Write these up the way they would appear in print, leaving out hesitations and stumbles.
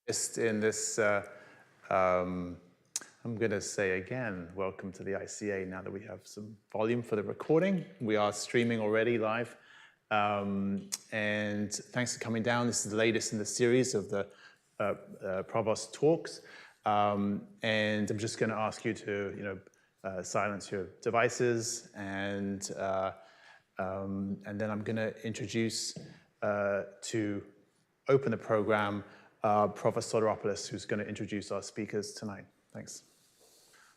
Just in this, I'm going to say again, welcome to the ICA now that we have some volume for the recording. We are streaming already live. And thanks for coming down. This is the latest in the series of the Provost talks. And I'm just going to ask you to, silence your devices, and then I'm going to introduce to open the program Provost Soteropoulos, who's going to introduce our speakers tonight. Thanks.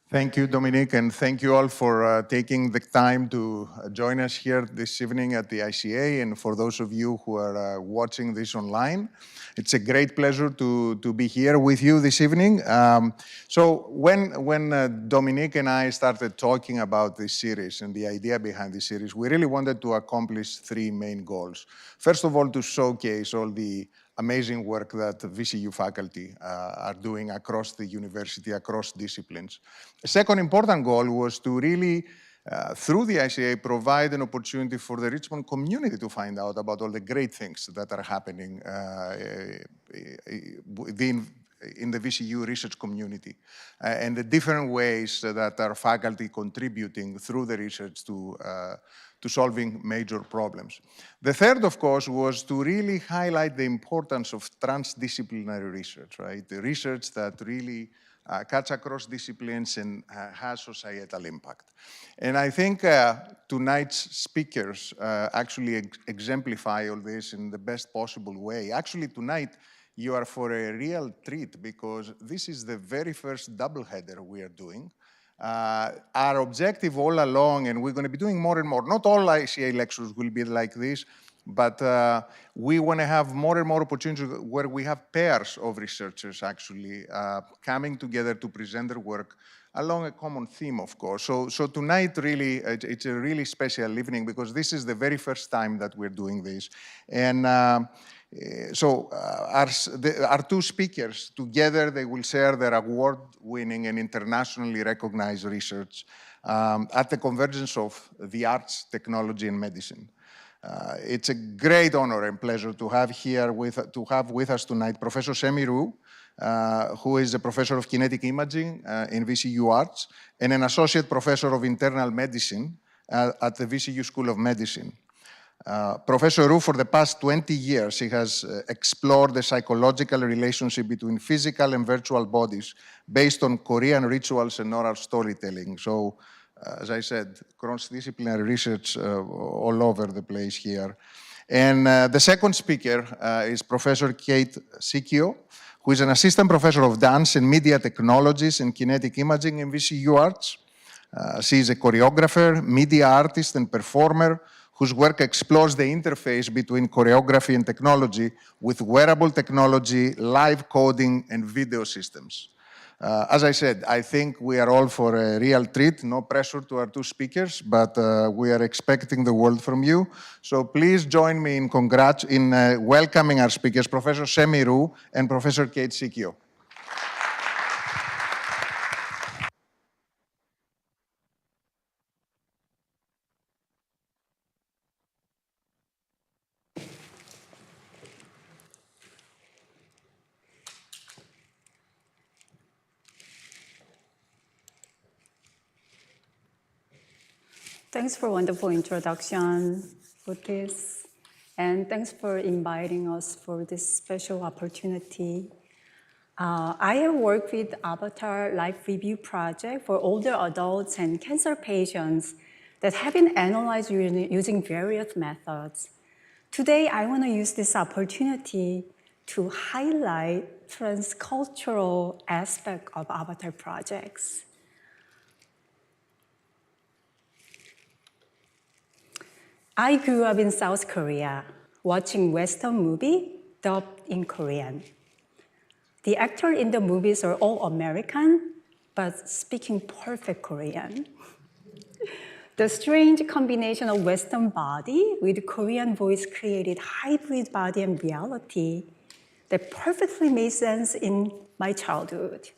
Thank you, Dominic, and thank you all for taking the time to join us here this evening at the ICA, and for those of you who are watching this online. It's a great pleasure to be here with you this evening. So when Dominic and I started talking about this series and the idea behind this series, we really wanted to accomplish three main goals. First of all, to showcase all the amazing work that VCU faculty are doing across the university, across disciplines. A second important goal was to really, through the ICA, provide an opportunity for the Richmond community to find out about all the great things that are happening in the VCU research community, and the different ways that our faculty contributing through the research to solving major problems. The third, of course, was to really highlight the importance of transdisciplinary research, right? The research that really cuts across disciplines and has societal impact. And I think tonight's speakers actually exemplify all this in the best possible way. Actually, tonight, you are for a real treat, because this is the very first doubleheader we are doing. Our objective all along, and we're going to be doing more and more, not all ICA lectures will be like this, but we want to have more and more opportunities where we have pairs of researchers actually coming together to present their work along a common theme, of course. So tonight, really, it's a really special evening, because this is the very first time that we're doing this. And our two speakers, together, they will share their award-winning and internationally recognized research at the convergence of the arts, technology, and medicine. It's a great honor and pleasure to have with us tonight Professor Semi Rue, who is a professor of kinetic imaging in VCU Arts and an associate professor of internal medicine at the VCU School of Medicine. Professor Rue, for the past 20 years, he has explored the psychological relationship between physical and virtual bodies based on Korean rituals and oral storytelling. So, as I said, cross-disciplinary research all over the place here. And the second speaker is Professor Kate Sikio, who is an assistant professor of dance and media technologies and kinetic imaging in VCU Arts. She is a choreographer, media artist, and performer whose work explores the interface between choreography and technology with wearable technology, live coding, and video systems. As I said, I think we are all for a real treat. No pressure to our two speakers, but we are expecting the world from you. So please join me in welcoming our speakers, Professor Semi Rue and Professor Kate Sikio. Thanks for a wonderful introduction for this, and thanks for inviting us for this special opportunity. I have worked with Avatar Life Review Project for older adults and cancer patients that have been analyzed using various methods. Today, I want to use this opportunity to highlight transcultural aspect of Avatar projects. I grew up in South Korea, watching Western movie dubbed in Korean. The actors in the movies are all American, but speaking perfect Korean. The strange combination of Western body with Korean voice created hybrid body and reality that perfectly made sense in my childhood.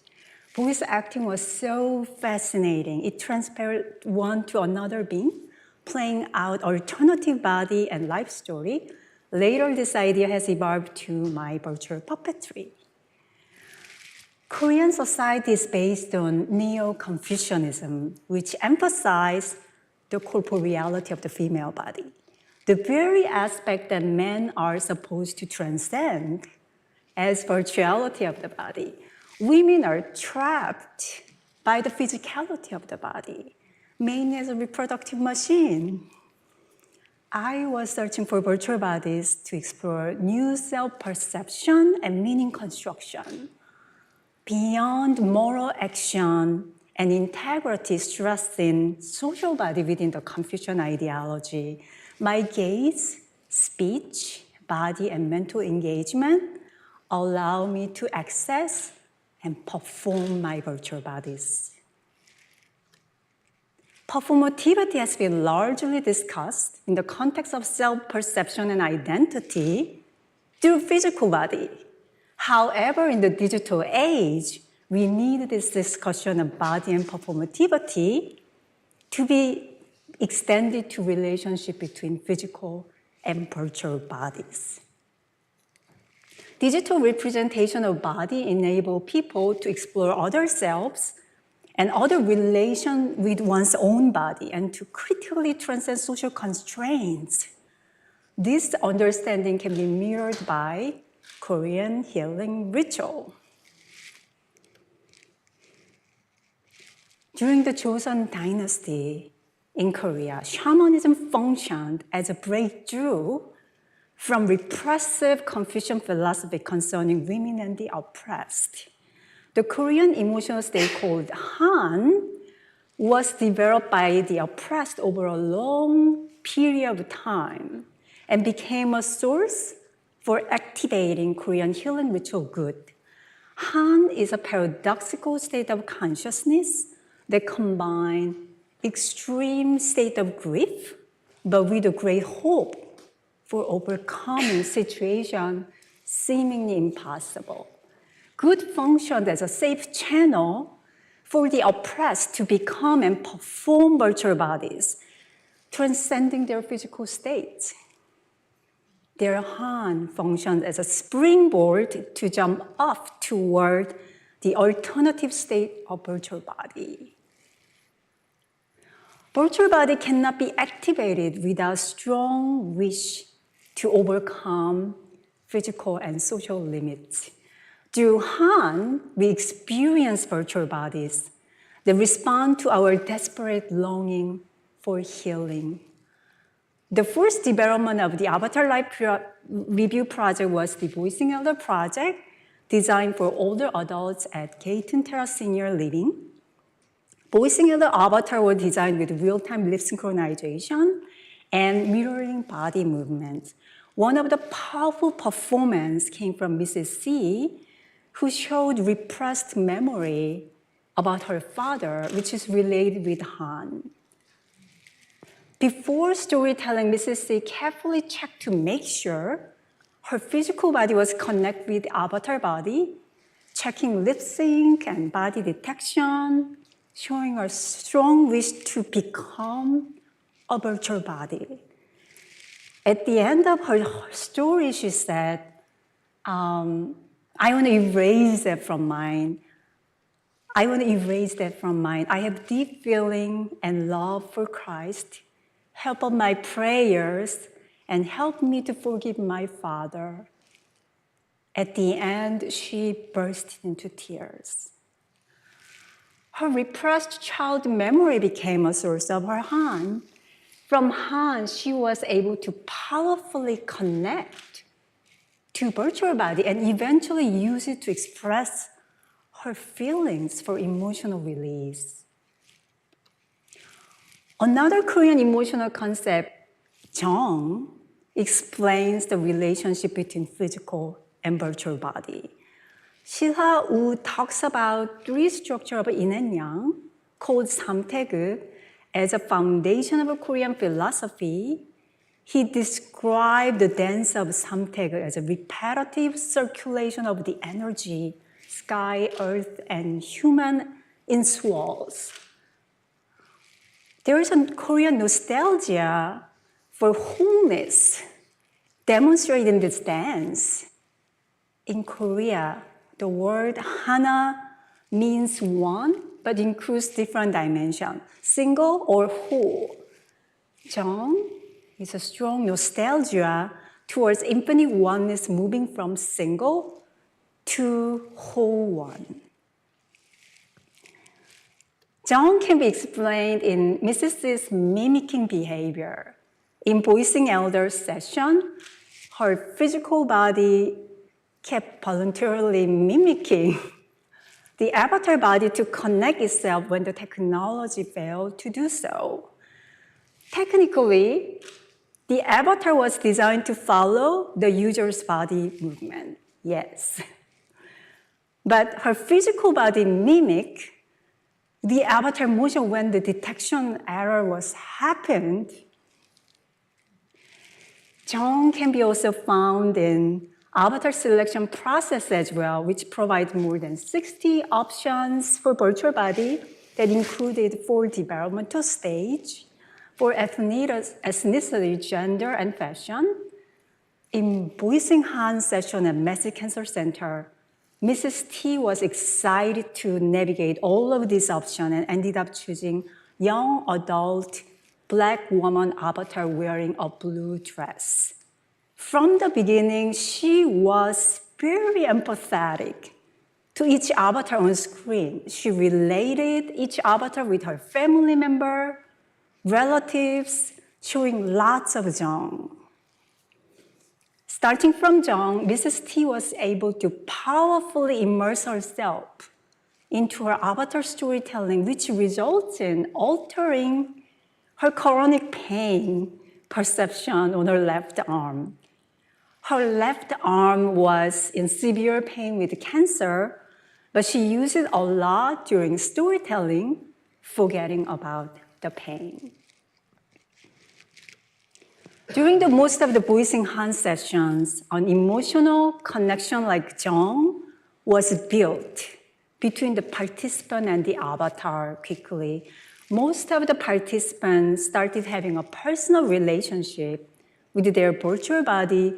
Voice acting was so fascinating. It transferred one to another being, playing out alternative body and life story. Later, this idea has evolved to my virtual puppetry. Korean society is based on Neo-Confucianism, which emphasizes the corporeality of the female body, the very aspect that men are supposed to transcend as virtuality of the body. Women are trapped by the physicality of the body, mainly as a reproductive machine. I was searching for virtual bodies to explore new self-perception and meaning construction. Beyond moral action and integrity stressed in social body within the Confucian ideology, my gaze, speech, body, and mental engagement allow me to access and perform my virtual bodies. Performativity has been largely discussed in the context of self-perception and identity through physical body. However, in the digital age, we need this discussion of body and performativity to be extended to relationship between physical and virtual bodies. Digital representation of body enable people to explore other selves and other relation with one's own body and to critically transcend social constraints. This understanding can be mirrored by Korean healing ritual. During the Joseon Dynasty in Korea, shamanism functioned as a breakthrough from repressive Confucian philosophy concerning women and the oppressed. The Korean emotional state called Han was developed by the oppressed over a long period of time and became a source for activating Korean healing ritual good. Han is a paradoxical state of consciousness that combines extreme state of grief, but with a great hope for overcoming situation seemingly impossible. Good functioned as a safe channel for the oppressed to become and perform virtual bodies, transcending their physical states. Their Han functioned as a springboard to jump up toward the alternative state of virtual body. Virtual body cannot be activated without strong wish to overcome physical and social limits. Through Han, we experience virtual bodies that respond to our desperate longing for healing. The first development of the Avatar Life Review Project was the Voicing Elder Project, designed for older adults at Gayton Terrace Senior Living. Voicing Elder Avatar were designed with real-time lip synchronization and mirroring body movements. One of the powerful performances came from Mrs. C, who showed repressed memory about her father, which is related with Han. Before storytelling, Mrs. C carefully checked to make sure her physical body was connected with the avatar body, checking lip sync and body detection, showing a strong wish to become a virtual body. At the end of her story, she said, I want to erase that from mine. I want to erase that from mine. I have deep feeling and love for Christ. Help of my prayers and help me to forgive my father. At the end, she burst into tears. Her repressed child memory became a source of her Han. From Han, she was able to powerfully connect to virtual body and eventually use it to express her feelings for emotional release. Another Korean emotional concept, Jung, explains the relationship between physical and virtual body. Silha Woo talks about three structures of yin and yang, called samtaeg, as a foundation of Korean philosophy. He described the dance of samtaeg as a repetitive circulation of the energy, sky, earth, and human in swirls. There is a Korean nostalgia for wholeness demonstrated in this dance. In Korea, the word hana means one, but includes different dimensions, single or whole. Jung is a strong nostalgia towards infinite oneness, moving from single to whole one. Jung can be explained in Mrs. C's mimicking behavior. In voicing elders session, her physical body kept voluntarily mimicking the avatar body to connect itself when the technology failed to do so. Technically, the avatar was designed to follow the user's body movement, yes. But her physical body mimicked the avatar motion when the detection error was happened. Jung can be also found in avatar selection process as well, which provides more than 60 options for virtual body that included 4 developmental stage for ethnicity, gender, and fashion. In Voicing Han session at Massey Cancer Center, Mrs. T was excited to navigate all of these options and ended up choosing young adult Black woman avatar wearing a blue dress. From the beginning, she was very empathetic to each avatar on screen. She related each avatar with her family member, relatives, showing lots of Jung. Starting from Jung, Mrs. T was able to powerfully immerse herself into her avatar storytelling, which results in altering her chronic pain perception on her left arm. Her left arm was in severe pain with cancer, but she used it a lot during storytelling, forgetting about the pain. During most of the Voicing Han sessions, an emotional connection like Jung was built between the participant and the avatar quickly. Most of the participants started having a personal relationship with their virtual body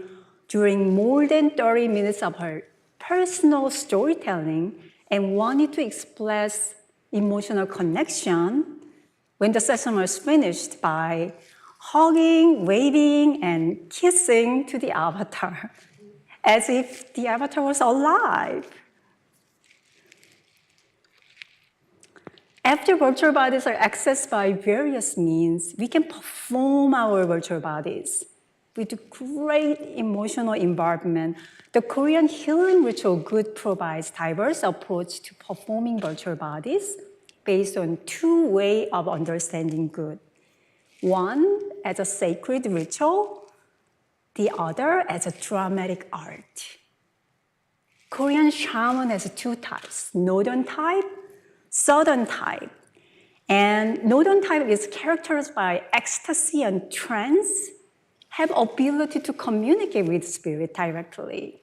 during more than 30 minutes of her personal storytelling and wanted to express emotional connection when the session was finished by hugging, waving, and kissing to the avatar, as if the avatar was alive. After virtual bodies are accessed by various means, we can perform our virtual bodies with great emotional involvement. The Korean healing ritual Good provides diverse approach to performing virtual bodies based on 2 ways of understanding good. One as a sacred ritual, the other as a dramatic art. Korean shaman has 2 types, northern type, southern type. And northern type is characterized by ecstasy and trance, have ability to communicate with spirit directly.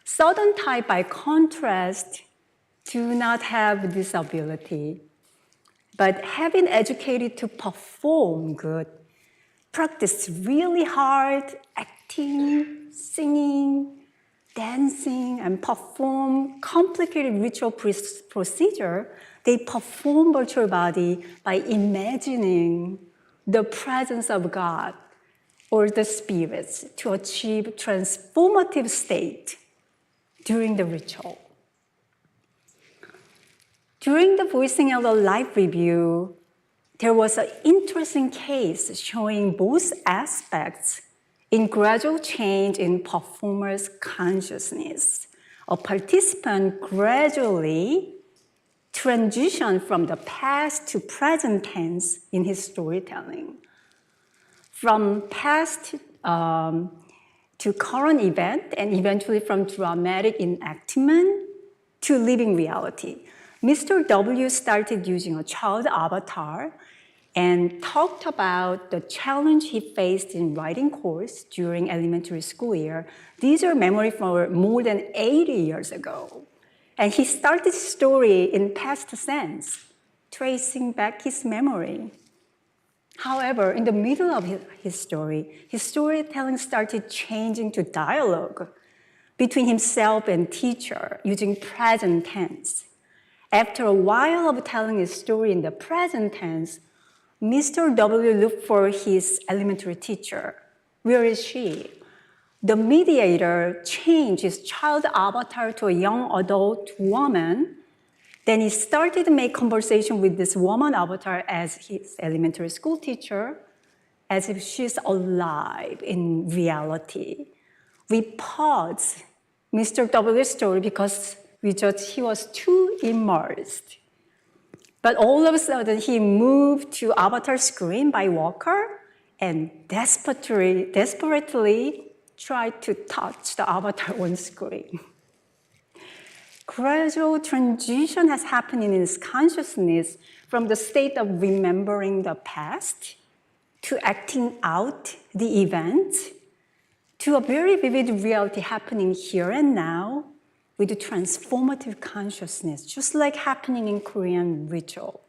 Southern type, by contrast, do not have this ability, but have been educated to perform good, practice really hard, acting, singing, dancing, and perform complicated ritual procedure. They perform virtual body by imagining the presence of God or the spirits to achieve transformative state during the ritual. During the Voicing Elder live review, there was an interesting case showing both aspects in gradual change in performer's consciousness. A participant gradually transitioned from the past to present tense in his storytelling. From past to current event, and eventually from dramatic enactment to living reality. Mr. W started using a child avatar and talked about the challenge he faced in writing course during elementary school year. These are memories from more than 80 years ago. And he started his story in past tense, tracing back his memory. However, in the middle of his storytelling started changing to dialogue between himself and teacher using present tense. After a while of telling his story in the present tense, Mr. W looked for his elementary teacher. Where is she? The mediator changed his child avatar to a young adult woman. Then he started to make conversation with this woman avatar as his elementary school teacher, as if she's alive in reality. We paused Mr. W's story because we judged he was too immersed. But all of a sudden, he moved to avatar screen by Walker and desperately tried to touch the avatar on screen. Gradual transition has happened in his consciousness from the state of remembering the past to acting out the event to a very vivid reality happening here and now with transformative consciousness, just like happening in Korean ritual.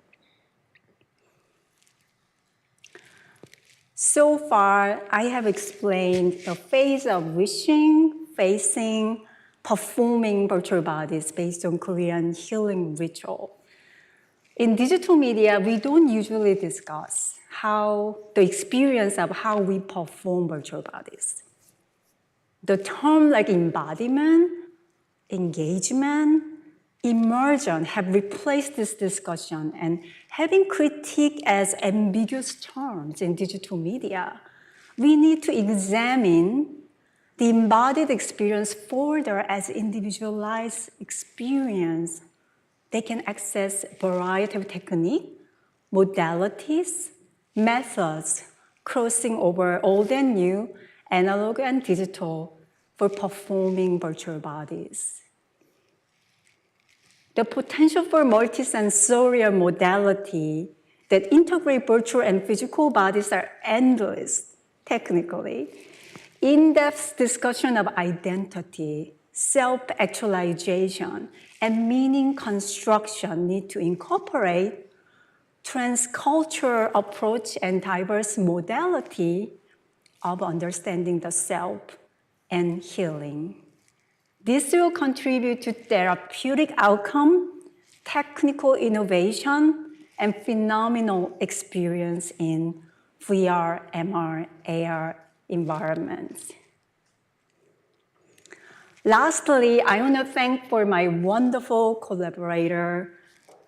So far, I have explained the phase of wishing, facing, performing virtual bodies based on Korean healing ritual. In digital media, we don't usually discuss the experience of how we perform virtual bodies. The term like embodiment, engagement, immersion have replaced this discussion and have been critiqued as ambiguous terms in digital media. We need to examine the embodied experience further as individualized experience. They can access a variety of techniques, modalities, methods, crossing over old and new, analog and digital, for performing virtual bodies. The potential for multisensorial modality that integrate virtual and physical bodies are endless, technically. In-depth discussion of identity, self-actualization, and meaning construction need to incorporate transcultural approach and diverse modality of understanding the self and healing. This will contribute to therapeutic outcome, technical innovation, and phenomenal experience in VR, MR, AR environments. Lastly, I want to thank for my wonderful collaborator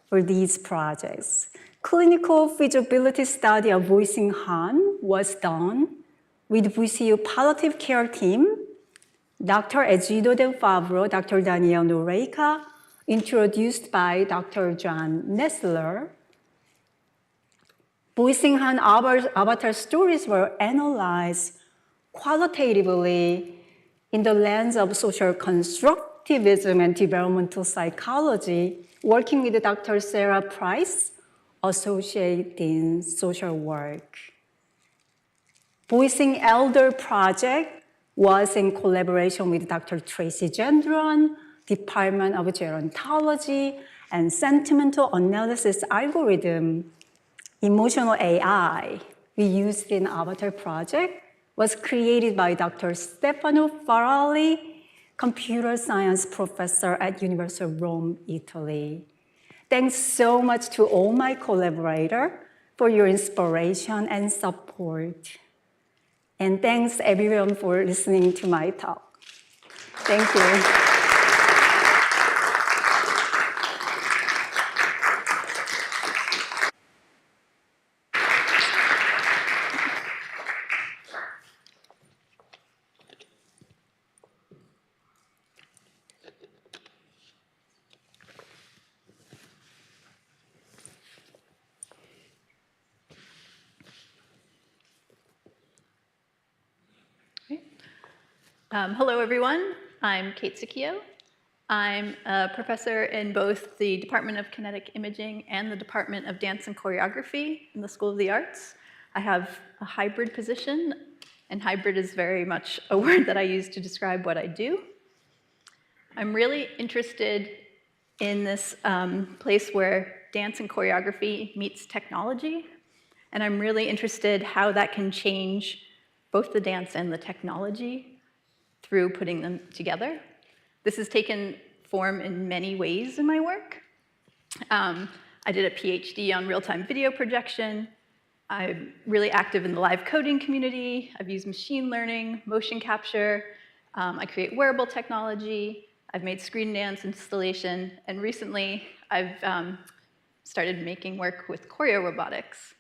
for these projects. Clinical feasibility study of voicing Han was done with VCU palliative care team, Dr. Egido Del Favro, Dr. Danielle Noreika, introduced by Dr. John Nessler. Voicing Han avatar stories were analyzed qualitatively in the lens of social constructivism and developmental psychology, working with Dr. Sarah Price, Associate in Social Work. Voicing Elder project was in collaboration with Dr. Tracy Gendron, Department of Gerontology, and Sentimental Analysis Algorithm. Emotional AI we used in Avatar project was created by Dr. Stefano Faralli, computer science professor at University of Rome, Italy. Thanks so much to all my collaborators for your inspiration and support. And thanks everyone for listening to my talk. Thank you. Hello, everyone. I'm Kate Sicchio. I'm a professor in both the Department of Kinetic Imaging and the Department of Dance and Choreography in the School of the Arts. I have a hybrid position, and hybrid is very much a word that I use to describe what I do. I'm really interested in this place where dance and choreography meets technology, and I'm really interested how that can change both the dance and the technology through putting them together. This has taken form in many ways in my work. I did a PhD on real-time video projection. I'm really active in the live coding community. I've used machine learning, motion capture. I create wearable technology. I've made screen dance installation. And recently, I've started making work with choreo robotics.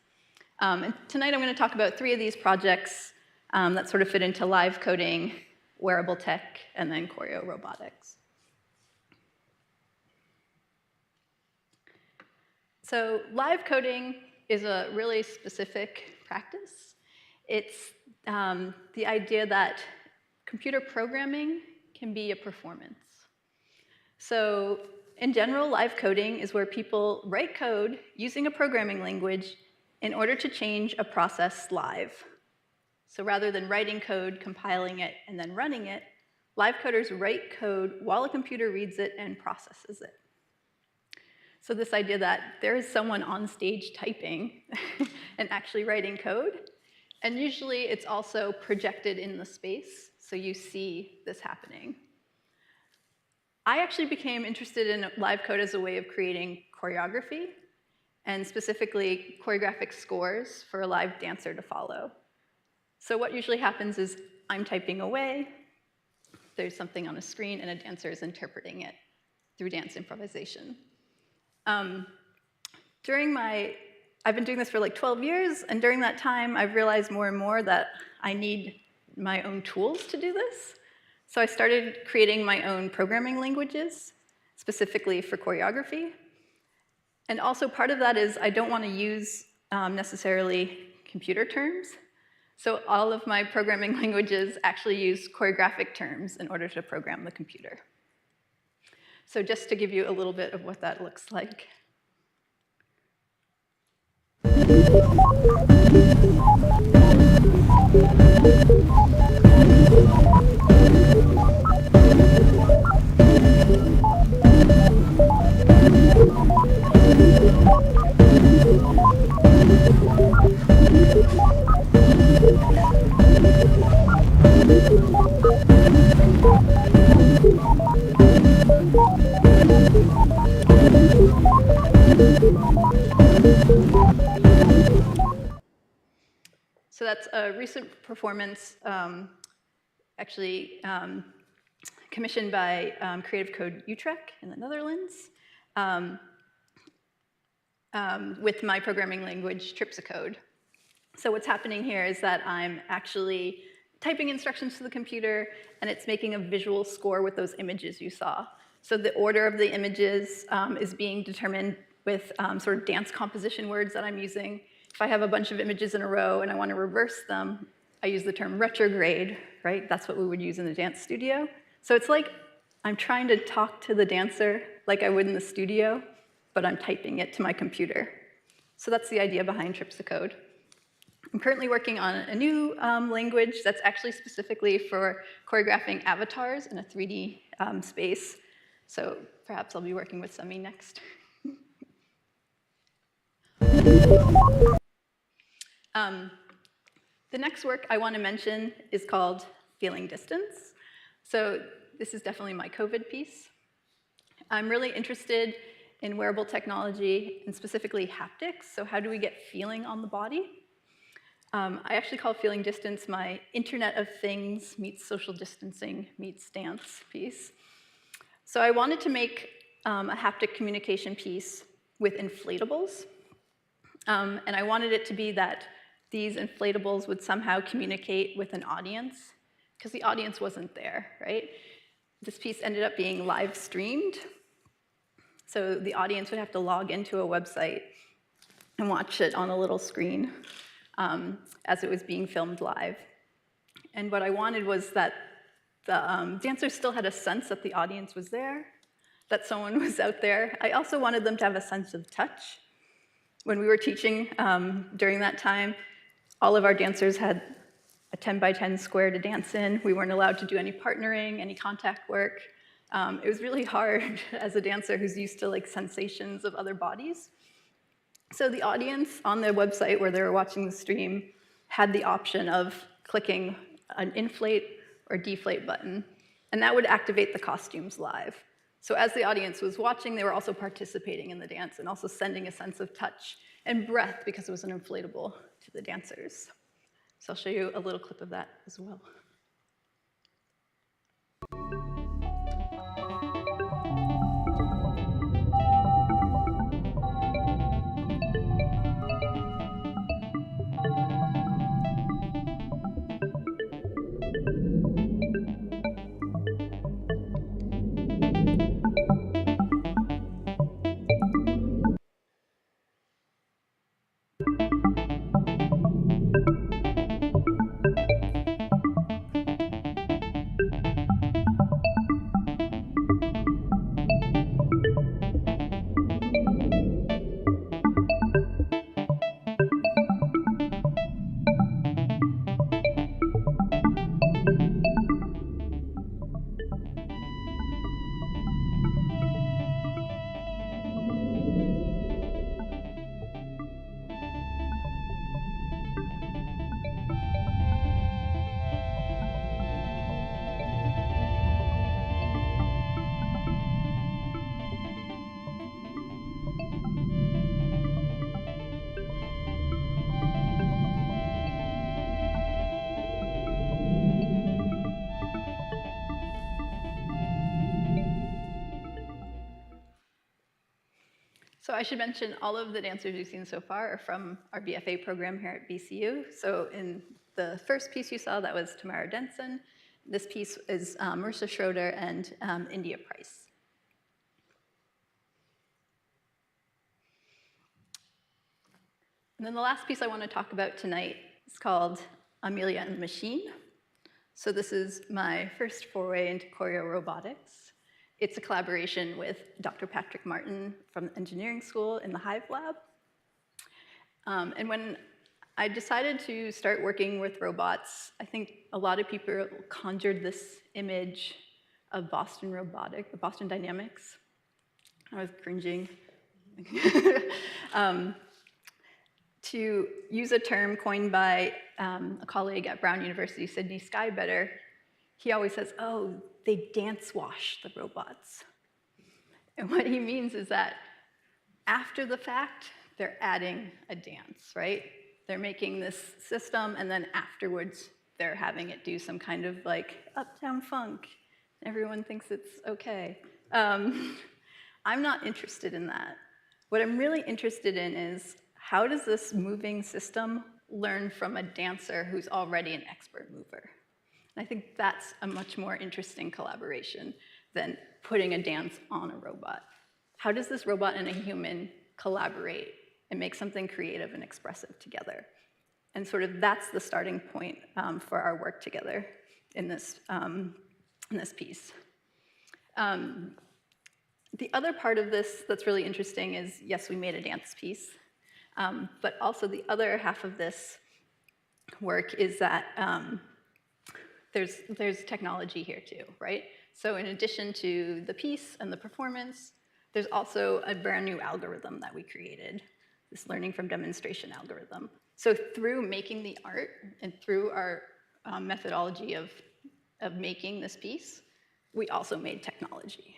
And tonight, I'm going to talk about 3 of these projects that sort of fit into live coding, wearable tech, and then choreo robotics. So live coding is a really specific practice. It's the idea that computer programming can be a performance. So in general, live coding is where people write code using a programming language in order to change a process live. So rather than writing code, compiling it, and then running it, live coders write code while a computer reads it and processes it. So this idea that there is someone on stage typing and actually writing code, and usually it's also projected in the space, so you see this happening. I actually became interested in live code as a way of creating choreography, and specifically choreographic scores for a live dancer to follow. So what usually happens is I'm typing away, there's something on a screen, and a dancer is interpreting it through dance improvisation. I've been doing this for like 12 years, and during that time, I've realized more and more that I need my own tools to do this. So I started creating my own programming languages, specifically for choreography. And also part of that is I don't want to use necessarily computer terms. So all of my programming languages actually use choreographic terms in order to program the computer. So just to give you a little bit of what that looks like. So that's a recent performance, commissioned by Creative Code Utrecht in the Netherlands, with my programming language, Tripsicode. So what's happening here is that I'm actually typing instructions to the computer, and it's making a visual score with those images you saw. So the order of the images is being determined with sort of dance composition words that I'm using. If I have a bunch of images in a row and I want to reverse them, I use the term retrograde, right? That's what we would use in the dance studio. So it's like I'm trying to talk to the dancer like I would in the studio, but I'm typing it to my computer. So that's the idea behind Tripsicode. I'm currently working on a new language that's actually specifically for choreographing avatars in a 3D space. So perhaps I'll be working with Sami next. The next work I want to mention is called Feeling Distance. So this is definitely my COVID piece. I'm really interested in wearable technology and specifically haptics. So how do we get feeling on the body? I actually call Feeling Distance my Internet of Things meets social distancing meets dance piece. So I wanted to make a haptic communication piece with inflatables. And I wanted it to be that these inflatables would somehow communicate with an audience, because the audience wasn't there, right? This piece ended up being live streamed. So the audience would have to log into a website and watch it on a little screen as it was being filmed live. And what I wanted was that the dancers still had a sense that the audience was there, that someone was out there. I also wanted them to have a sense of touch. When we were teaching during that time, all of our dancers had a 10 by 10 square to dance in. We weren't allowed to do any partnering, any contact work. It was really hard as a dancer who's used to like sensations of other bodies. So the audience on the website where they were watching the stream had the option of clicking an inflate or deflate button, and that would activate the costumes live. So as the audience was watching, they were also participating in the dance and also sending a sense of touch and breath because it was an inflatable to the dancers. So I'll show you a little clip of that as well. So I should mention all of the dancers you've seen so far are from our BFA program here at BCU. So in the first piece you saw, that was Tamara Denson. This piece is Marissa Schroeder and India Price. And then the last piece I want to talk about tonight is called Amelia and the Machine. So this is my first foray into choreo robotics. It's a collaboration with Dr. Patrick Martin from the engineering school in the Hive Lab. And when I decided to start working with robots, I think a lot of people conjured this image of Boston Dynamics. I was cringing. To use a term coined by a colleague at Brown University, Sydney Skybetter, he always says, oh, they dance wash the robots. And what he means is that after the fact, they're adding a dance, right? They're making this system, and then afterwards, they're having it do some kind of like uptown funk. Everyone thinks it's okay. I'm not interested in that. What I'm really interested in is how does this moving system learn from a dancer who's already an expert mover? And I think that's a much more interesting collaboration than putting a dance on a robot. How does this robot and a human collaborate and make something creative and expressive together? And sort of that's the starting point for our work together in this piece. The other part of this that's really interesting is, yes, we made a dance piece, but also the other half of this work is that there's technology here too, right? So in addition to the piece and the performance, there's also a brand new algorithm that we created, this learning from demonstration algorithm. So through making the art and through our methodology of making this piece, we also made technology.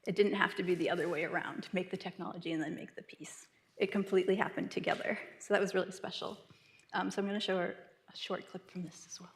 It didn't have to be the other way around, make the technology and then make the piece. It completely happened together. So that was really special. So I'm gonna show a short clip from this as well.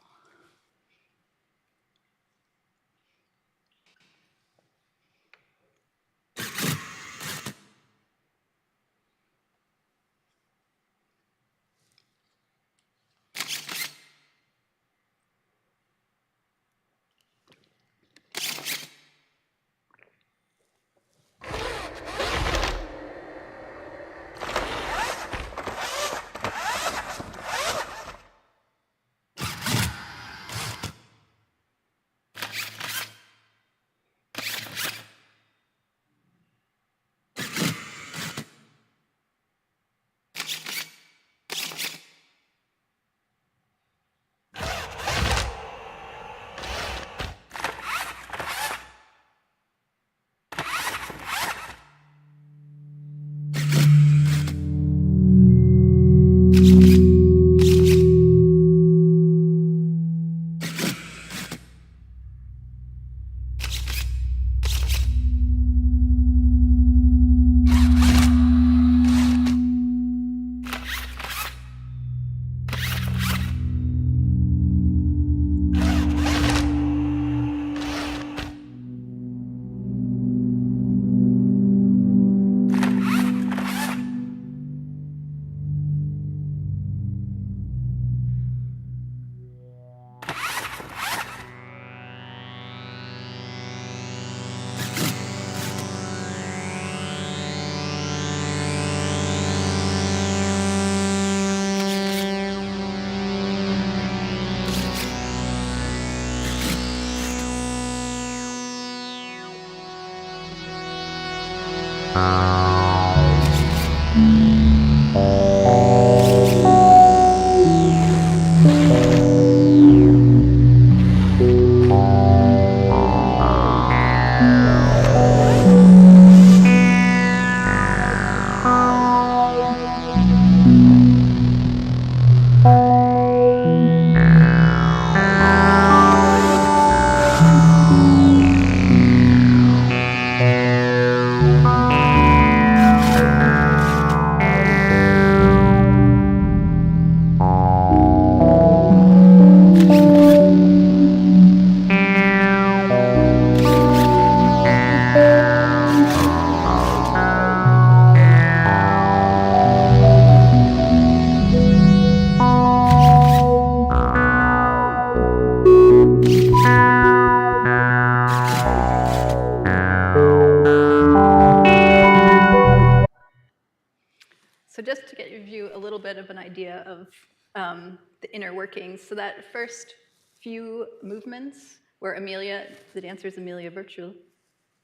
So just to give you a little bit of an idea of the inner workings, so that first few movements where Amelia, the dancer is Amelia Virtual,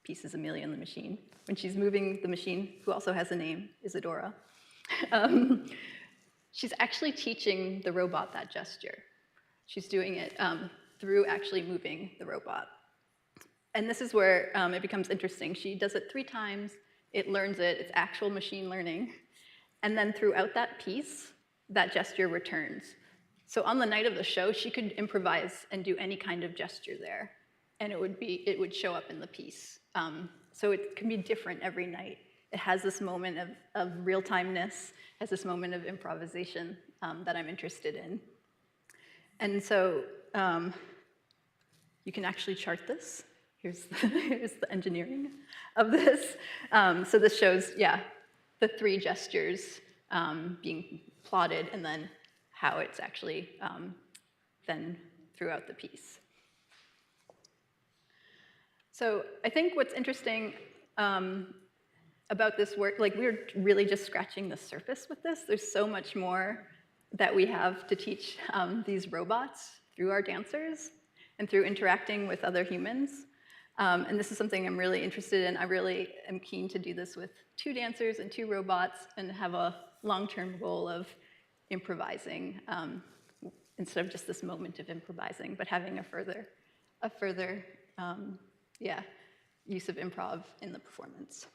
piece is Amelia in the machine. When she's moving the machine, who also has a name, Isadora, she's actually teaching the robot that gesture. She's doing it through actually moving the robot. And this is where it becomes interesting. She does it 3 times, it learns it, it's actual machine learning. And then throughout that piece, that gesture returns. So on the night of the show, she could improvise and do any kind of gesture there. And it would show up in the piece. So it can be different every night. It has this moment of real-timeness, has this moment of improvisation that I'm interested in. And so you can actually chart this. Here's the engineering of this. So this shows, the 3 gestures being plotted and then how it's actually then throughout the piece. So I think what's interesting about this work, like we're really just scratching the surface with this. There's so much more that we have to teach these robots through our dancers and through interacting with other humans. And this is something I'm really interested in. I really am keen to do this with 2 dancers and 2 robots and have a long-term goal of improvising instead of just this moment of improvising, but having a further use of improv in the performance.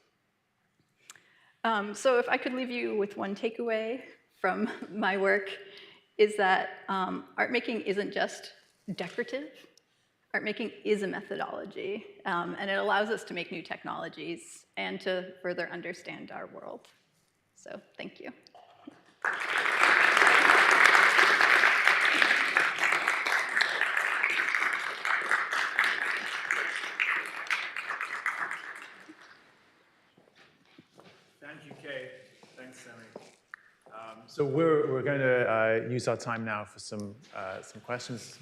So if I could leave you with one takeaway from my work, is that art making isn't just decorative. Art making is a methodology, and it allows us to make new technologies and to further understand our world. So thank you. Thank you, Kate. Thanks, Sammy. So we're going to use our time now for some questions,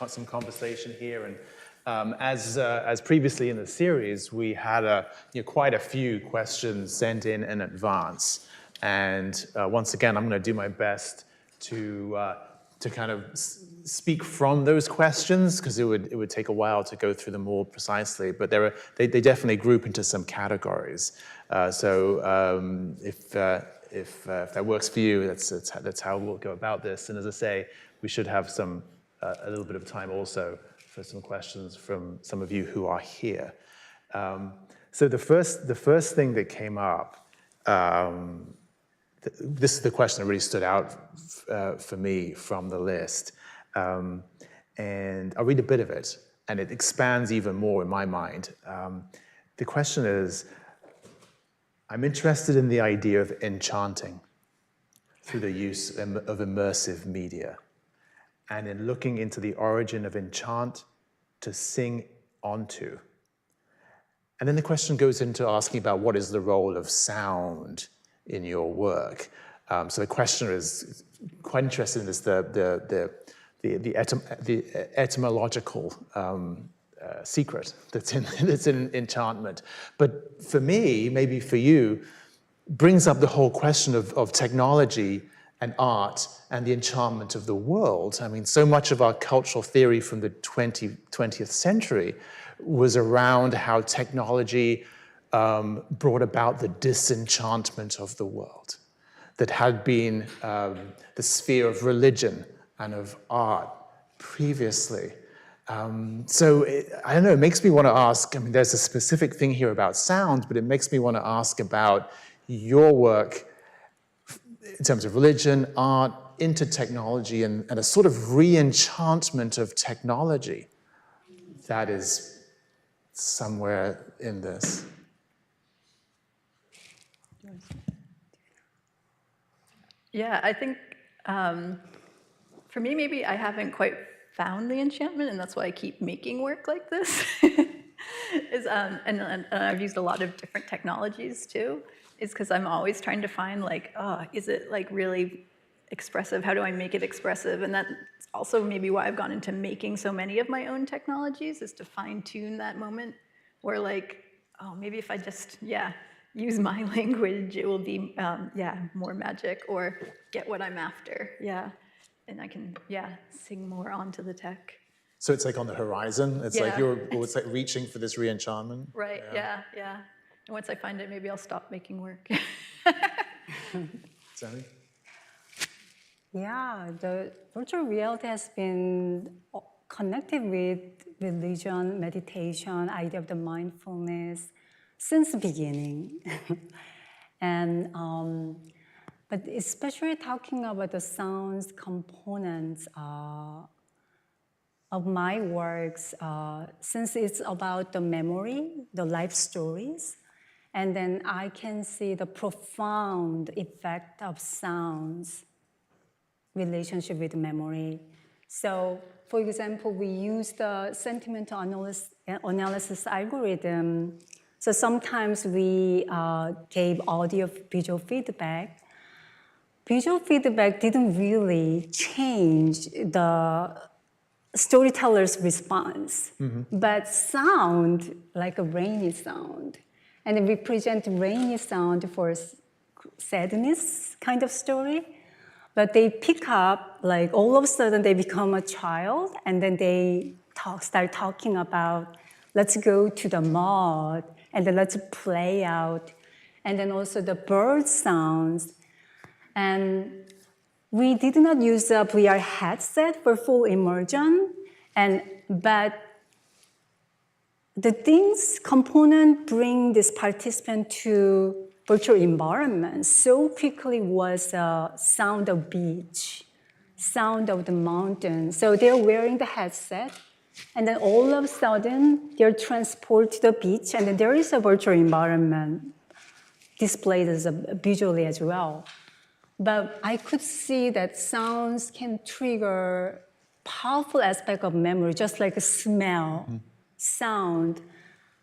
some conversation here. And as previously in the series, we had quite a few questions sent in advance. And once again, I'm going to do my best to kind of speak from those questions, because it would take a while to go through them all precisely. But they definitely group into some categories. So if that works for you, that's how we'll go about this. And as I say, we should have a little bit of time also for some questions from some of you who are here. So the first thing that came up, this is the question that really stood out for me from the list. And I'll read a bit of it, and it expands even more in my mind. The question is, I'm interested in the idea of enchanting through the use of immersive media, and in looking into the origin of enchant to sing onto. And then the question goes into asking about what is the role of sound in your work. So the questioner is quite interested in this, the etymological secret that's in enchantment. But for me, maybe for you, brings up the whole question of technology and art and the enchantment of the world. I mean, so much of our cultural theory from the 20th century was around how technology brought about the disenchantment of the world that had been the sphere of religion and of art previously. So I don't know, it makes me want to ask, I mean, there's a specific thing here about sound, but it makes me want to ask about your work in terms of religion, art, into technology, and a sort of re-enchantment of technology that is somewhere in this. Yeah, I think for me, maybe I haven't quite found the enchantment, and that's why I keep making work like this. And I've used a lot of different technologies too, is because I'm always trying to find like, is it like really expressive? How do I make it expressive? And that's also maybe why I've gone into making so many of my own technologies, is to fine tune that moment where like, oh, maybe if I just, use my language, it will be, more magic or get what I'm after, And I can, sing more onto the tech. So it's like on the horizon. It's like it's like reaching for this re-enchantment. Right, yeah. And once I find it, maybe I'll stop making work. Sally? Yeah, the virtual reality has been connected with religion, meditation, idea of the mindfulness since the beginning. And but especially talking about the sounds components of my works, since it's about the memory, the life stories, and then I can see the profound effect of sounds relationship with memory. So, for example, we use the sentimental analysis algorithm. So sometimes we gave audio visual feedback. Visual feedback didn't really change the storyteller's response, but sound, like a rainy sound. And we present rainy sound for sadness kind of story. But they pick up, like all of a sudden they become a child, and then they start talking about, let's go to the mud, and then let's play out. And then also the bird sounds. And we did not use a VR headset for full immersion, but the things component bring this participant to virtual environment so quickly was sound of beach, sound of the mountain. So they're wearing the headset, and then all of a sudden they're transported to the beach, and then there is a virtual environment displayed as visually as well. But I could see that sounds can trigger powerful aspect of memory, just like a smell, sound,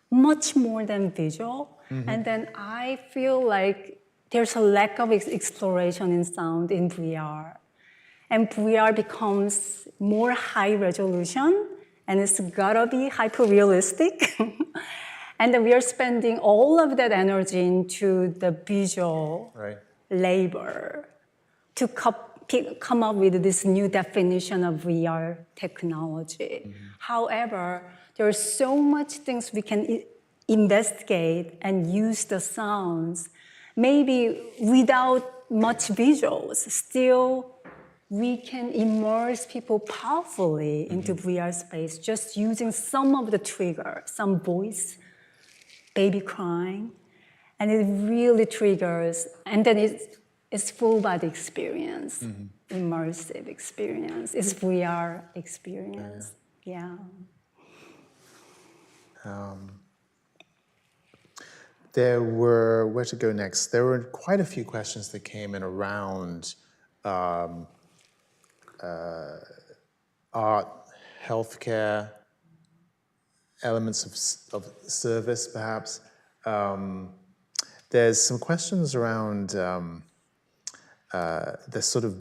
much more than visual. And then I feel like there's a lack of exploration in sound in VR. And VR becomes more high resolution, and it's gotta be hyper-realistic. And then we are spending all of that energy into the visual labor to come up with this new definition of VR technology. However, there are so much things we can investigate and use the sounds, maybe without much visuals. Still, we can immerse people powerfully into VR space just using some of the trigger, some voice, baby crying, and it really triggers, and then it's full body experience, immersive experience, it's VR experience, There were, where to go next? There were quite a few questions that came in around art, healthcare, elements of service, perhaps. There's some questions around the sort of,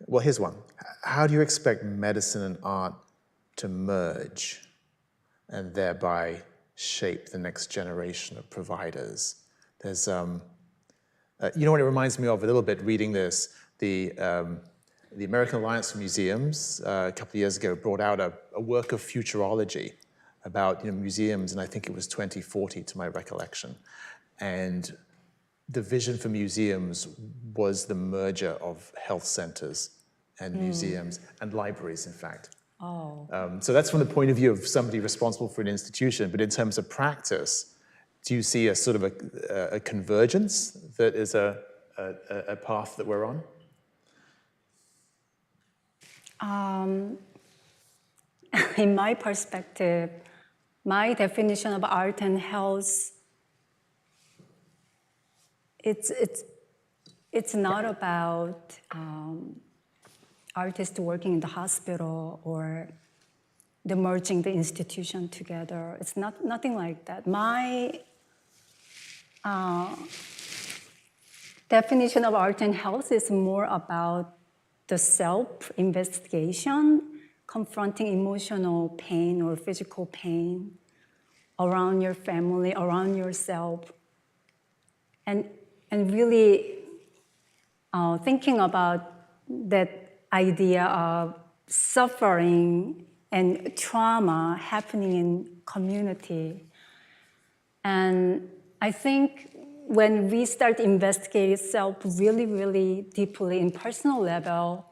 well, here's one. How do you expect medicine and art to merge and thereby shape the next generation of providers? There's, you know what it reminds me of a little bit reading this? The American Alliance for Museums a couple of years ago brought out a work of futurology about museums, and I think it was 2040 to my recollection. And the vision for museums was the merger of health centers and museums and libraries, in fact. So that's from the point of view of somebody responsible for an institution, but in terms of practice, do you see a sort of a convergence that is a path that we're on? In my perspective, my definition of art and health, it's not about artists working in the hospital or the merging the institution together. It's nothing like that. My definition of art and health is more about the self-investigation, confronting emotional pain or physical pain around your family, around yourself, and really thinking about that idea of suffering and trauma happening in community. And I think when we start investigating self really, really deeply in personal level,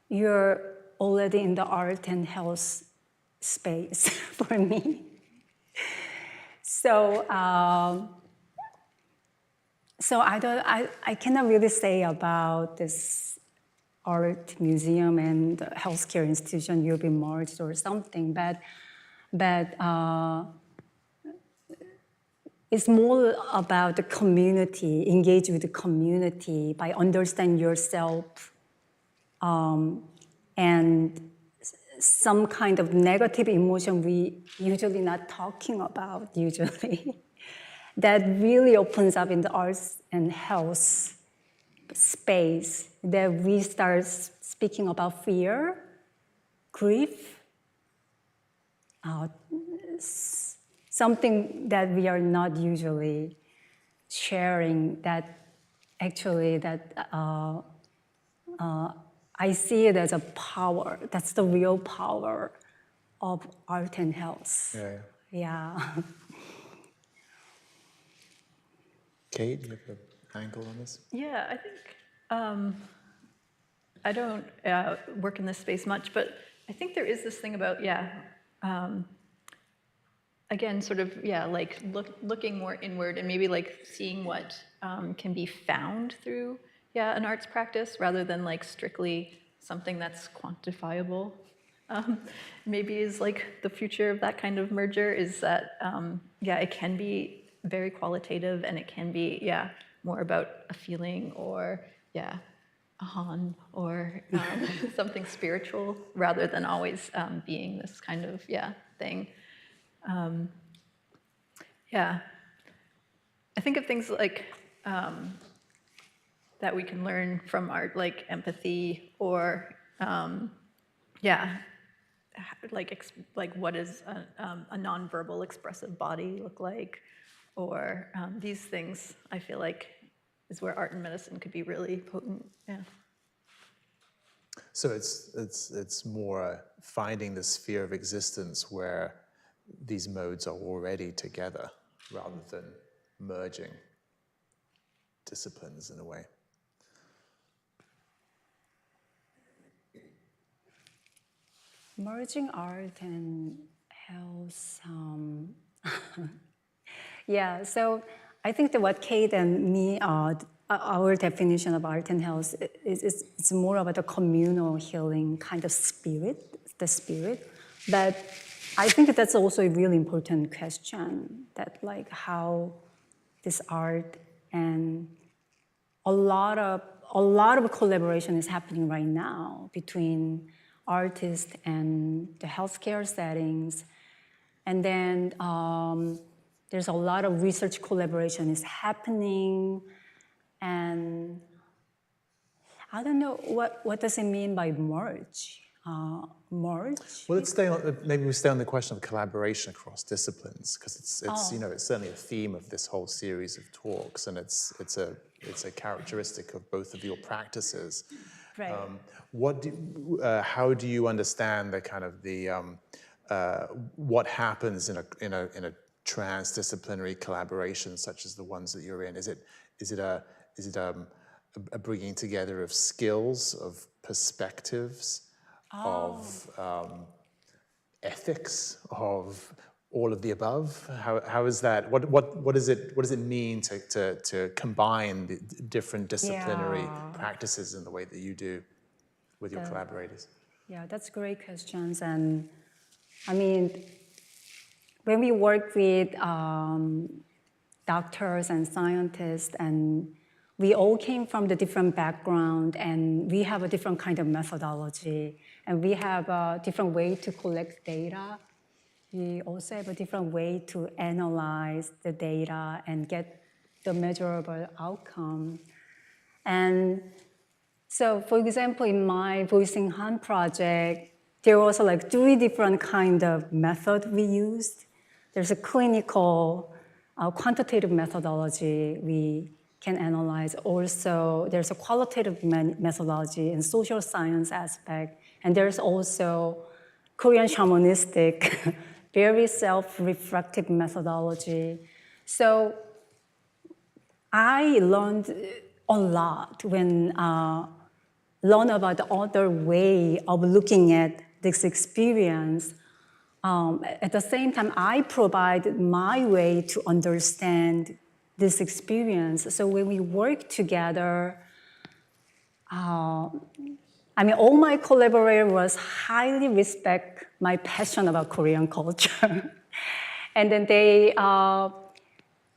you're already in the art and health space for me. So, so I cannot really say about this art museum and healthcare institution will be merged or something, but it's more about the community, engage with the community by understanding yourself, and some kind of negative emotion we usually not talking about usually. That really opens up in the arts and health space, that we start speaking about fear, grief, something that we are not usually sharing, that actually that I see it as a power. That's the real power of art and health. Yeah. Kate, do you have an angle on this? Yeah, I think I don't work in this space much, but I think there is this thing about, again, sort of, like looking more inward and maybe like seeing what can be found through, an arts practice rather than like strictly something that's quantifiable. Maybe is like the future of that kind of merger is that, it can be very qualitative and it can be, more about a feeling or, a han or something spiritual rather than always being this kind of, thing. I think of things like that we can learn from art, like empathy or, like what does a nonverbal expressive body look like, or these things. I feel like is where art and medicine could be really potent. Yeah. So it's more finding the sphere of existence where these modes are already together rather than merging disciplines in a way. Merging art and health. So I think that what Kate and me, our definition of art and health is it's more about a communal healing kind of spirit, the spirit. But I think that's also a really important question, that like how this art and a lot of collaboration is happening right now between artists and the healthcare settings. And then there's a lot of research collaboration is happening. And I don't know, what does it mean by merge? Merge? Well, maybe we stay on the question of collaboration across disciplines, because it's it's certainly a theme of this whole series of talks, and it's a characteristic of both of your practices. Right. How do you understand the kind of what happens in a transdisciplinary collaboration such as the ones that you're in? Is it a bringing together of skills, of perspectives, of ethics, of all of the above? How is that? What does it mean to combine the different disciplinary practices in the way that you do with your collaborators? Yeah, that's great questions. And I mean, when we work with doctors and scientists, and we all came from the different background, and we have a different kind of methodology, and we have a different way to collect data. We also have a different way to analyze the data and get the measurable outcome. And so, for example, in my Voicing Han project, there were also like 3 different kind of method we used. There's a clinical quantitative methodology we can analyze. Also, there's a qualitative methodology in social science aspect, and there's also Korean shamanistic, very self-reflective methodology. So I learned a lot when learn about the other way of looking at this experience. At the same time, I provide my way to understand this experience. So when we work together, all my collaborators highly respect my passion about Korean culture. And then they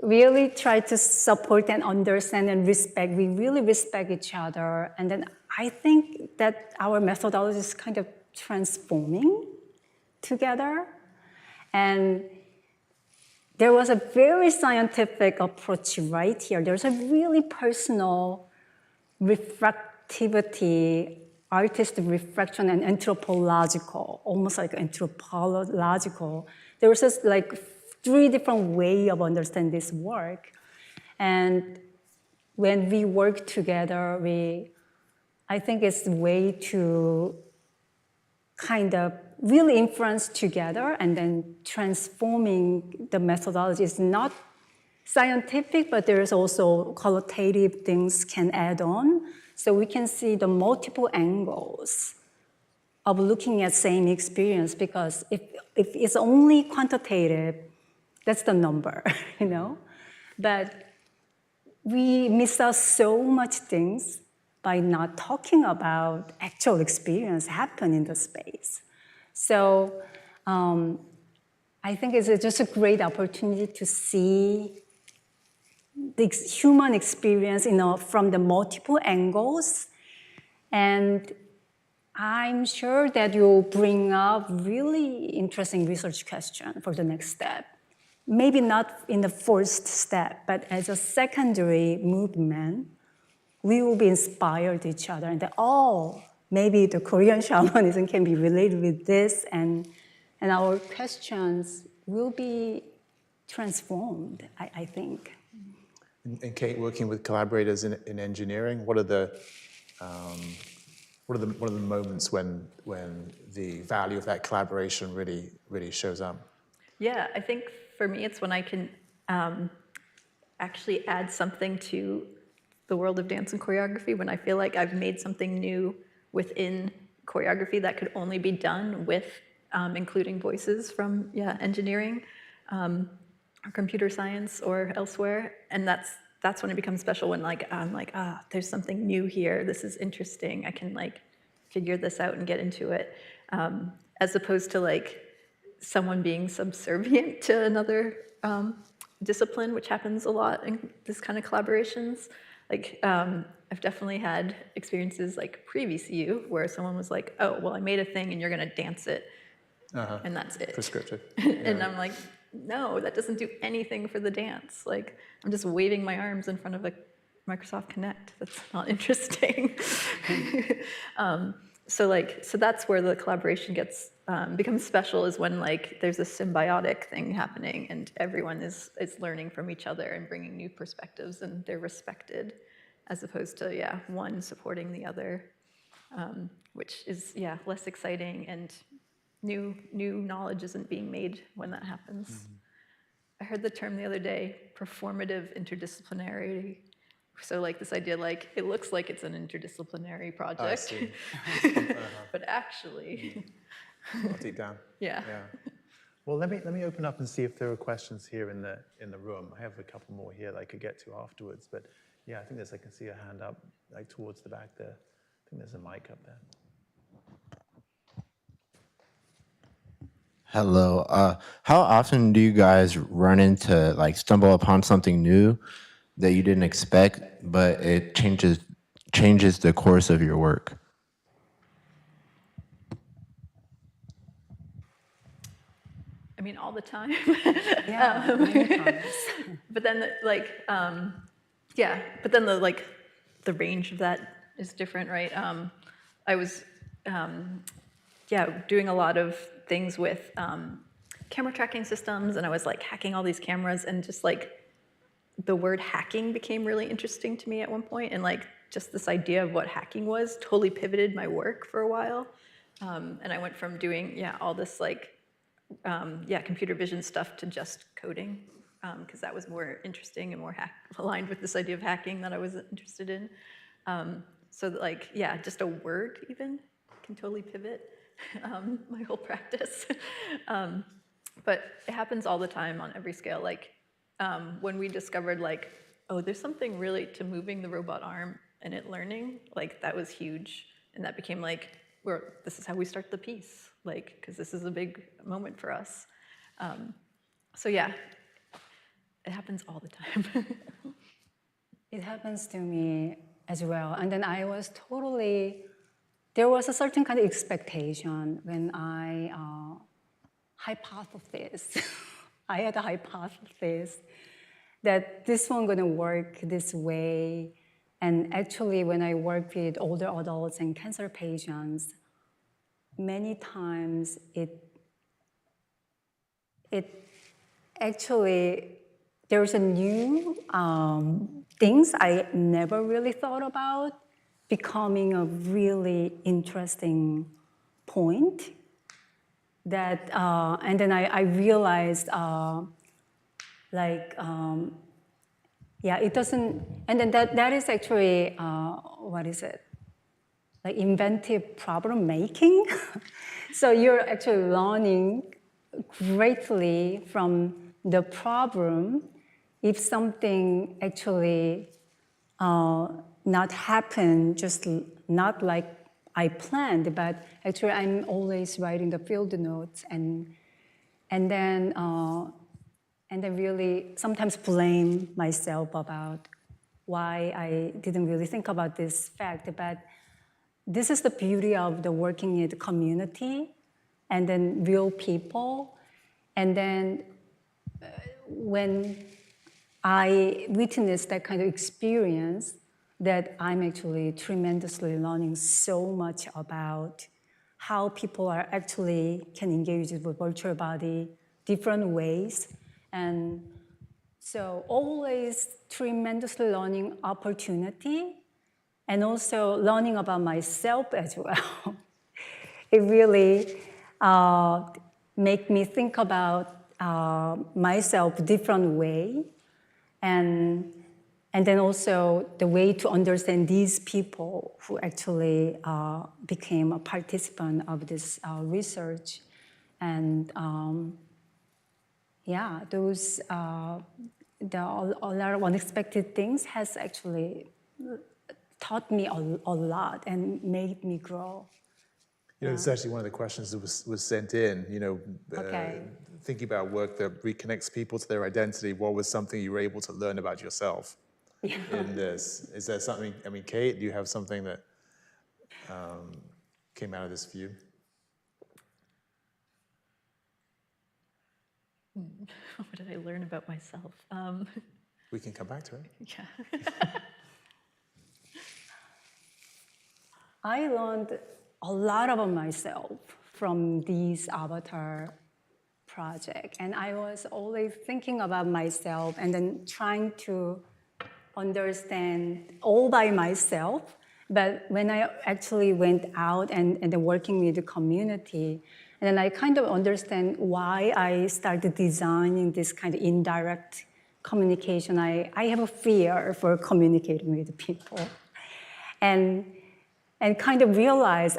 really try to support and understand and respect. We really respect each other. And then I think that our methodology is kind of transforming together. And there was a very scientific approach right here. There's a really personal reflectivity, artistic reflection, and anthropological, almost like anthropological. There was just like 3 different ways of understanding this work. And when we work together, I think it's a way to kind of really influence together, and then transforming the methodology is not scientific, but there's also qualitative things can add on. So we can see the multiple angles of looking at same experience, because if it's only quantitative, that's the number, But we miss out so much things by not talking about actual experience happen in the space. So I think it's just a great opportunity to see the human experience, from the multiple angles. And I'm sure that you'll bring up really interesting research question for the next step. Maybe not in the first step, but as a secondary movement, we will be inspired each other, and that, maybe the Korean shamanism can be related with this, and our questions will be transformed, I think. And Kate, working with collaborators in engineering, what are the moments when the value of that collaboration really shows up? Yeah, I think for me it's when I can actually add something to the world of dance and choreography, when I feel like I've made something new within choreography that could only be done with including voices from engineering or computer science or elsewhere. And that's when it becomes special, when I'm like, there's something new here, this is interesting, I can figure this out and get into it, as opposed to someone being subservient to another discipline, which happens a lot in this kind of collaborations. I've definitely had experiences like pre-VCU where someone was like, oh, well, I made a thing and you're gonna dance it, and that's it. Prescriptive. And I'm like, no, that doesn't do anything for the dance. I'm just waving my arms in front of a Microsoft Connect. That's not interesting. So that's where the collaboration becomes special, is when there's a symbiotic thing happening and everyone is learning from each other and bringing new perspectives, and they're respected, as opposed to one supporting the other, which is less exciting, and new knowledge isn't being made when that happens. Mm-hmm. I heard the term the other day, performative interdisciplinarity. So this idea, it looks like it's an interdisciplinary project, but actually, deep down. Yeah. Well, let me open up and see if there are questions here in the room. I have a couple more here that I could get to afterwards, but I think I can see a hand up towards the back there. I think there's a mic up there. Hello. How often do you guys run into stumble upon something new that you didn't expect, but it changes the course of your work? I mean, all the time. Yeah, many times. But then, but then the range of that is different, right? I was, doing a lot of things with camera tracking systems, and I was like hacking all these cameras, and just like the word hacking became really interesting to me at one point, and like just this idea of what hacking was totally pivoted my work for a while. And I went from doing, all this like, computer vision stuff to just coding, because that was more interesting and more aligned with this idea of hacking that I was interested in. So like, just a word even can totally pivot my whole practice. But it happens all the time on every scale. Like when we discovered like, oh, there's something really to moving the robot arm and it learning, like that was huge. And that became like, this is how we start the piece, like, because this is a big moment for us. So yeah, it happens all the time. It happens to me as well. And then I was there was a certain kind of expectation when I hypothesized, I had a hypothesis that this one gonna work this way. And actually, when I work with older adults and cancer patients, many times it actually, there's a new things I never really thought about becoming a really interesting point. That and then I realized it doesn't, and then that is actually what is it? Like inventive problem making. So you're actually learning greatly from the problem if something actually not happen, just not like I planned, but actually I'm always writing the field notes and then really sometimes blame myself about why I didn't really think about this fact. But this is the beauty of the working in the community and then real people. And then when I witnessed that kind of experience, that I'm actually tremendously learning so much about how people are actually can engage with virtual body different ways. And so always tremendously learning opportunity and also learning about myself as well. It really made me think about myself different way. And then also the way to understand these people who actually became a participant of this research. And those, a lot of unexpected things has actually taught me a lot and made me grow. This is actually one of the questions that was sent in, thinking about work that reconnects people to their identity. What was something you were able to learn about yourself in this? Is there something, Kate, do you have something that came out of this view? What did I learn about myself? We can come back to it. Yeah. I learned a lot about myself from these avatar project. And I was always thinking about myself and then trying to understand all by myself. But when I actually went out and working with the community, and then I kind of understand why I started designing this kind of indirect communication. I have a fear for communicating with people. And kind of realize,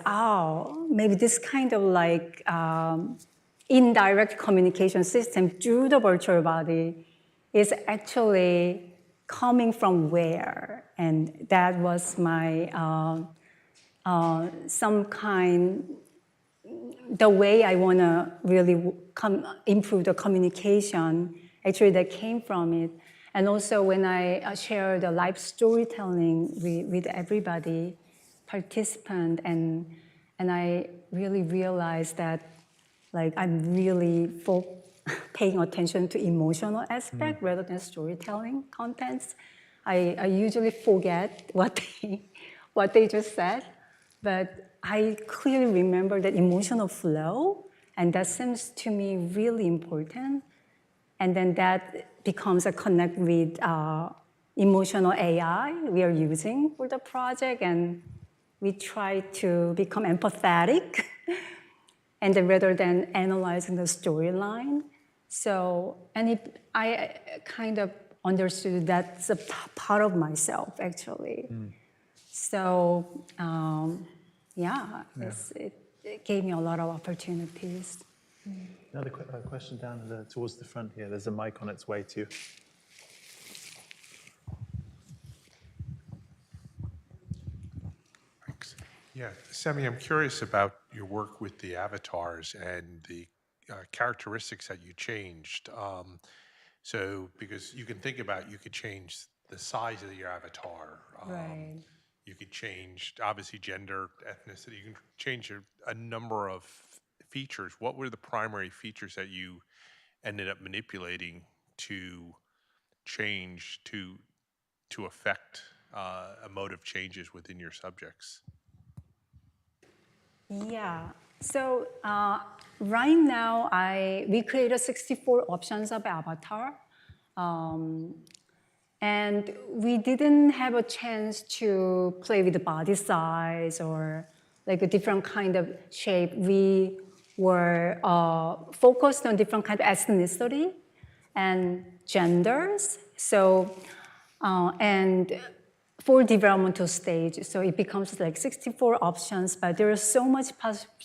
maybe this kind of like indirect communication system through the virtual body is actually coming from where? And that was my the way I want to really improve the communication, actually that came from it. And also when I share the live storytelling with everybody, participant, and I really realized that like I'm really paying attention to emotional aspect rather than storytelling contents. I usually forget what they just said, but I clearly remember that emotional flow And that seems to me really important. And then that becomes a connect with emotional AI we are using for the project. And we try to become empathetic and then rather than analyzing the storyline. So, I kind of understood that's a part of myself, actually. So, it gave me a lot of opportunities. Another question down towards the front here. There's a mic on its way to you. Thanks. Yeah, Semi, I'm curious about your work with the avatars and the characteristics that you changed. Because you can think about, you could change the size of your avatar. Right. You could change, obviously, gender, ethnicity. You can change a number of features. What were the primary features that you ended up manipulating to change, to affect emotive changes within your subjects? Yeah. So right now, we created 64 options of avatar. And we didn't have a chance to play with the body size or like a different kind of shape. We were focused on different kind of ethnicity and genders. So, and for developmental stage, so it becomes like 64 options, but there is so much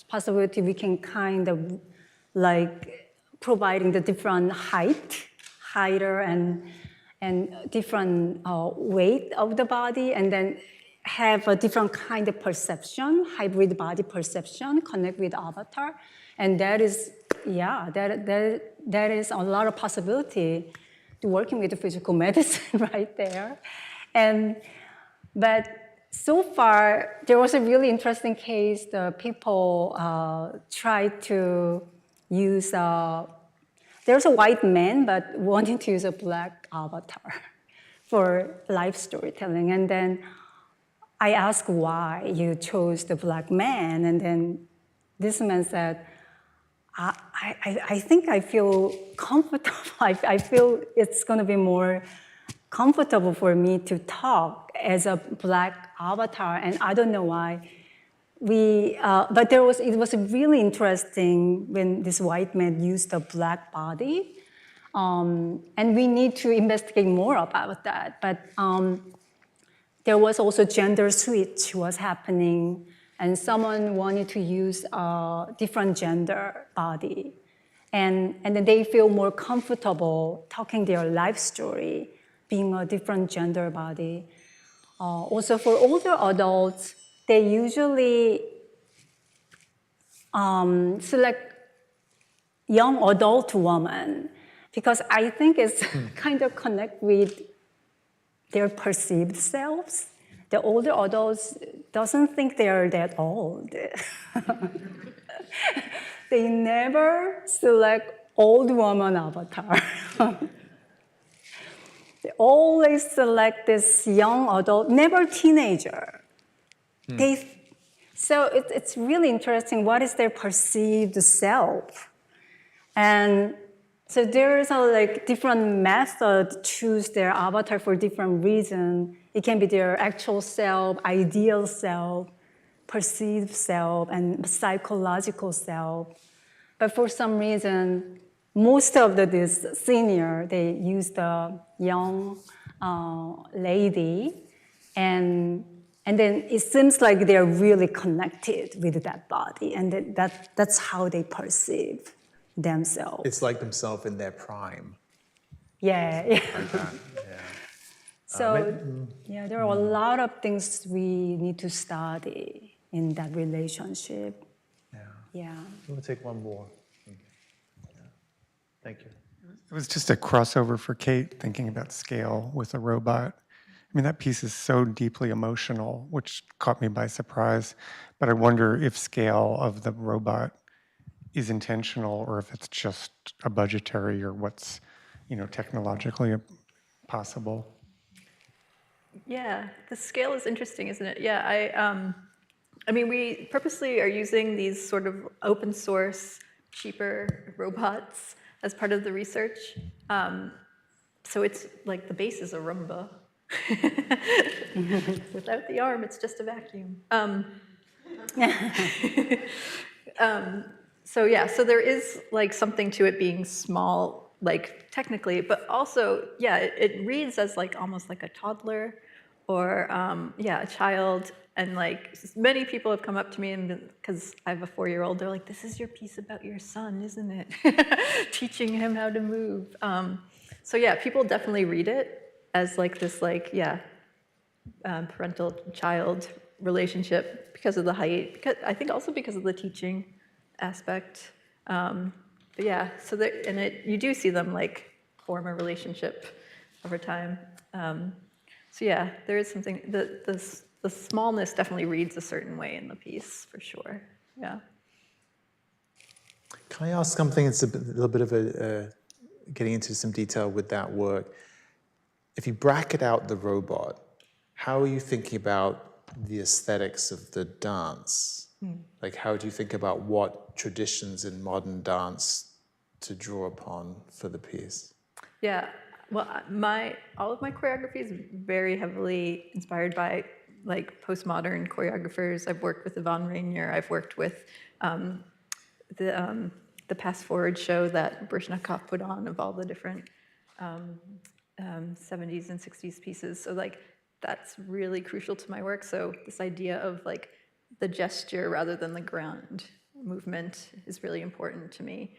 possibility we can kind of like providing the different heighter and different weight of the body, and then have a different kind of perception, hybrid body perception, connect with avatar. And that is, that is a lot of possibility to working with the physical medicine right there. But so far, there was a really interesting case. The people tried to use, there's a white man, but wanting to use a black avatar for live storytelling. And then I asked why you chose the black man. And then this man said, I think I feel comfortable. I feel it's going to be more comfortable for me to talk as a black avatar, and I don't know why. But it was really interesting when this white man used a black body, and we need to investigate more about that. But there was also gender switch was happening, and someone wanted to use a different gender body, and then they feel more comfortable talking their life story, being a different gender body. Also for older adults, they usually select young adult woman because I think it's kind of connect with their perceived selves. The older adults doesn't think they are that old. They never select old woman avatar. They always select this young adult, never teenager. So it's really interesting. What is their perceived self? And so there is a different method to choose their avatar for different reasons. It can be their actual self, ideal self, perceived self, and psychological self. But for some reason, most of this senior, they use the young lady, and then it seems like they're really connected with that body, and that's how they perceive themselves. It's like themselves in their prime. Yeah. Like that, yeah. So, there are a lot of things we need to study in that relationship. Yeah. We'll take one more. Thank you. It was just a crossover for Kate, thinking about scale with a robot. I mean, that piece is so deeply emotional, which caught me by surprise. But I wonder if scale of the robot is intentional or if it's just a budgetary or what's, technologically possible. Yeah, the scale is interesting, isn't it? Yeah, I mean, we purposely are using these sort of open source cheaper robots as part of the research. So it's like the base is a Roomba. Without the arm, it's just a vacuum. So yeah, so there is like something to it being small, like technically, but also, yeah, it reads as like almost like a toddler or yeah, a child. And like many people have come up to me and because I have a 4-year-old, they're like, "This is your piece about your son, isn't it?" Teaching him how to move. So yeah, people definitely read it as like this, like yeah, parental-child relationship because of the height. Because I think also because of the teaching aspect. But yeah, so that, and you do see them like form a relationship over time. So yeah, there is something, the smallness definitely reads a certain way in the piece, for sure, yeah. Can I ask something? It's a little bit of getting into some detail with that work. If you bracket out the robot, how are you thinking about the aesthetics of the dance? Like, how do you think about what traditions in modern dance to draw upon for the piece? Yeah, well, all of my choreography is very heavily inspired by like postmodern choreographers. I've worked with Yvonne Rainier. I've worked with the Pass Forward show that Baryshnikov put on of all the different 70s and 60s pieces. So like that's really crucial to my work. So this idea of like the gesture rather than the ground movement is really important to me.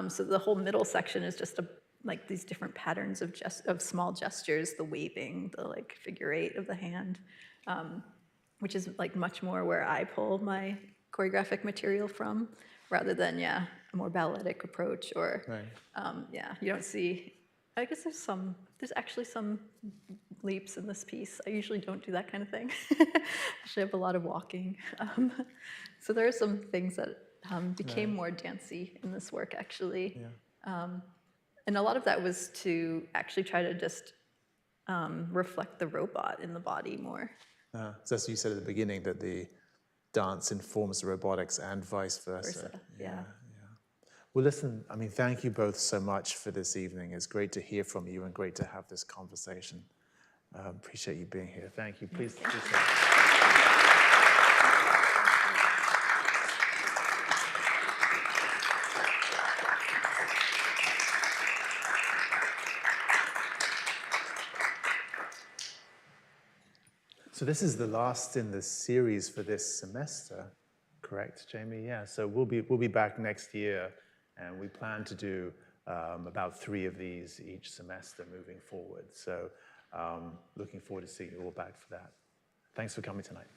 So the whole middle section is just like these different patterns of small gestures, the waving, the like figure 8 of the hand, which is like much more where I pull my choreographic material from, rather than yeah, a more balletic approach or yeah, you don't see. I guess there's actually some leaps in this piece. I usually don't do that kind of thing. Actually, I have a lot of walking. So there are some things that became more dancey in this work, actually. And a lot of that was to actually try to just reflect the robot in the body more. So as you said at the beginning, that the dance informs the robotics and vice versa. Yeah. Well, listen, I mean, thank you both so much for this evening. It's great to hear from you and great to have this conversation. Appreciate you being here. Thank you. Please. So this is the last in the series for this semester, correct, Jamie? Yeah. So we'll be back next year, and we plan to do about 3 of these each semester moving forward. So looking forward to seeing you all back for that. Thanks for coming tonight.